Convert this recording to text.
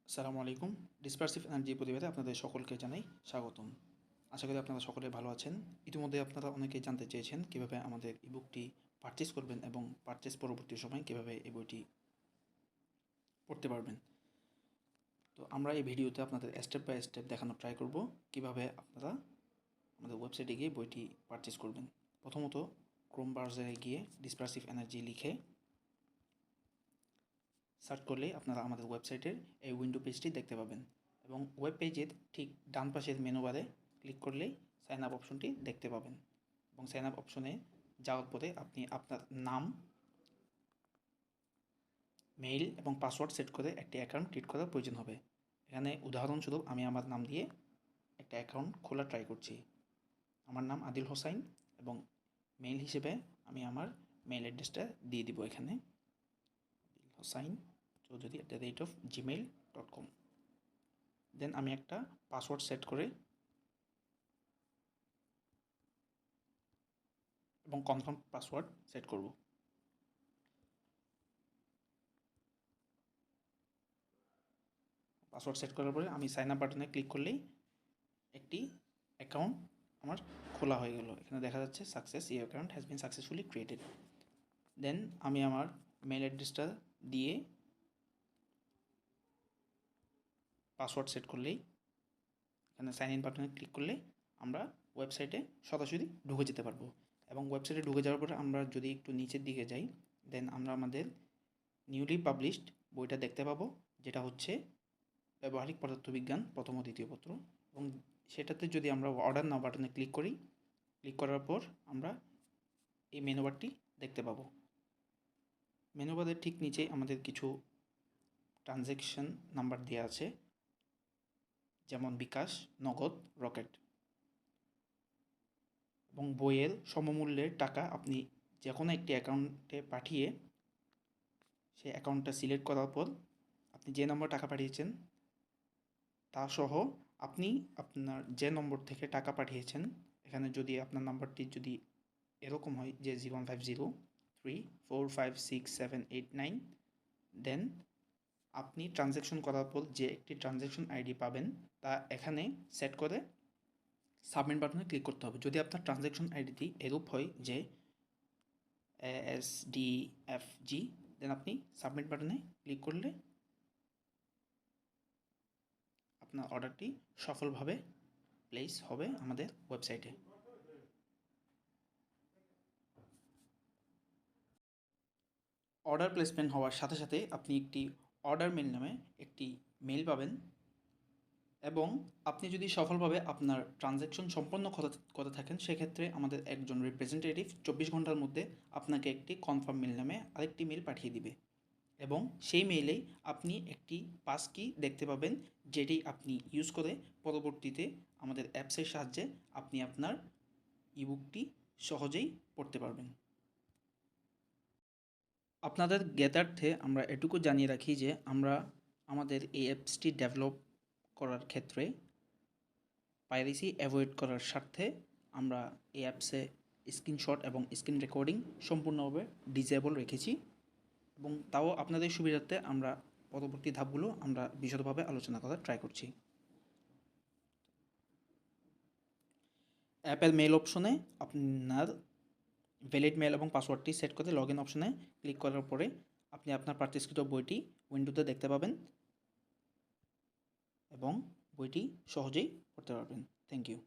আসসালামু আলাইকুম। ডিসপারসিভ এনার্জি প্রতিবেদে আপনাদের সকলকে জানাই স্বাগতম। আশা করি আপনারা সকলে ভালো আছেন। ইতিমধ্যে আপনারা অনেকেই জানতে চেয়েছেন কীভাবে আমাদের ইবুকটি পারচেজ করবেন এবং পারচেজ পরবর্তী সময় কীভাবে এই বইটি পড়তে পারবেন। তো আমরা এই ভিডিওতে আপনাদের স্টেপ বাই স্টেপ দেখানোর ট্রাই করব কীভাবে আপনারা আমাদের ওয়েবসাইটে গিয়ে বইটি পারচেজ করবেন। প্রথমত ক্রোম ব্রাউজারে গিয়ে ডিসপারসিভ এনার্জি লিখে সার্চ করলেই আপনারা আমাদের ওয়েবসাইটের এই উইন্ডো পেজটি দেখতে পাবেন এবং ওয়েব পেজের ঠিক ডান পাশের মেনু বারে ক্লিক করলেই সাইন আপ অপশনটি দেখতে পাবেন এবং সাইন আপ অপশনে যাওয়ার পরে আপনি আপনার নাম, মেইল এবং পাসওয়ার্ড সেট করে একটি অ্যাকাউন্ট ক্রিয়েট করার প্রয়োজন হবে। এখানে উদাহরণস্বরূপ আমি আমার নাম দিয়ে একটা অ্যাকাউন্ট খোলা ট্রাই করছি। আমার নাম আদিল হোসাইন এবং মেইল হিসেবে আমি আমার মেইল অ্যাড্রেসটা দিয়ে দিব এখানে হোসাইন চৌধুরী@gmail.com। দেন আমি একটা পাসওয়ার্ড সেট করে এবং কনফার্ম পাসওয়ার্ড সেট করব। পাসওয়ার্ড সেট করার পরে আমি সাইন আপ বাটনে ক্লিক করলেই একটি অ্যাকাউন্ট আমার খোলা হয়ে গেল। এখানে দেখা যাচ্ছে success, your account has been successfully created. Then আমি আমার মেইল অ্যাড্রেসটা দিয়ে পাসওয়ার্ড সেট করলেই এখানে সাইন ইন বাটনে ক্লিক করলে আমরা ওয়েবসাইটে সরাসরি ঢুকে যেতে পারবো এবং ওয়েবসাইটে ঢুকে যাওয়ার পরে আমরা যদি একটু নিচের দিকে যাই দেন আমরা আমাদের নিউলি পাবলিশড বইটা দেখতে পাবো, যেটা হচ্ছে ব্যবহারিক পদার্থবিজ্ঞান প্রথম ও দ্বিতীয় পত্র। এবং সেটাতে যদি আমরা অর্ডার নাও বাটনে ক্লিক করি, ক্লিক করার পর আমরা এই মেনুবারটি দেখতে পাবো। মেনুবারের ঠিক নিচে আমাদের কিছু ট্রানজ্যাকশন নাম্বার দেওয়া আছে, যেমন বিকাশ, নগদ, রকেট এবং বইয়ের সমমূল্যের টাকা আপনি যে কোনো একটি অ্যাকাউন্টে পাঠিয়ে সেই অ্যাকাউন্টটা সিলেক্ট করার পর আপনি যে নম্বর টাকা পাঠিয়েছেন তা সহ আপনি আপনার যে নম্বর থেকে টাকা পাঠিয়েছেন, এখানে যদি আপনার নাম্বারটি যদি এরকম হয় যে 015034567889, দেন আপনি ট্রানজ্যাকশন করার পর যে একটি ট্রানজ্যাকশন আইডি পাবেন তা এখানে সেট করে সাবমিট বাটনে ক্লিক করতে হবে। যদি আপনার ট্রানজ্যাকশন আইডিটি এরূপ হয় যে ASDFG, দেন আপনি সাবমিট বাটনে ক্লিক করলে আপনার অর্ডারটি সফলভাবে প্লেস হবে আমাদের ওয়েবসাইটে। অর্ডার প্লেসমেন্ট হওয়ার সাথে সাথে আপনি একটি অর্ডার মেল নামে একটি মেল পাবেন এবং আপনি যদি সফলভাবে আপনার ট্রানজ্যাকশন সম্পন্ন করে থাকেন সেক্ষেত্রে আমাদের একজন রিপ্রেজেন্টেটিভ 24 ঘন্টার মধ্যে আপনাকে একটি কনফার্ম মেল নামে আরেকটি মেল পাঠিয়ে দিবে এবং সেই মেইলেই আপনি একটি পাস কি দেখতে পাবেন, যেটি আপনি ইউজ করে পরবর্তীতে আমাদের অ্যাপসের সাহায্যে আপনি আপনার ইবুকটি সহজেই পড়তে পারবেন। আপনাদের জ্ঞাতার্থে আমরা এটুকু জানিয়ে রাখি যে আমরা আমাদের এই অ্যাপসটি ডেভেলপ করার ক্ষেত্রে পাইরেসি অ্যাভয়েড করার স্বার্থে আমরা এই অ্যাপসে স্ক্রিনশট এবং স্ক্রিন রেকর্ডিং সম্পূর্ণভাবে ডিসেবল রেখেছি এবং তাও আপনাদের সুবিধার্থে আমরা পরবর্তী ধাপগুলো আমরা বিশদভাবে আলোচনা করার ট্রাই করছি। অ্যাপের মেল অপশনে আপনার ভ্যালিড মেল এবং পাসওয়ার্ডটি সেট করে লগ ইন অপশনে ক্লিক করার পরে আপনি আপনার পারচেজকৃত বইটি উইন্ডোতে দেখতে পাবেন এবং বইটি সহজেই পড়তে পারবেন। Thank you.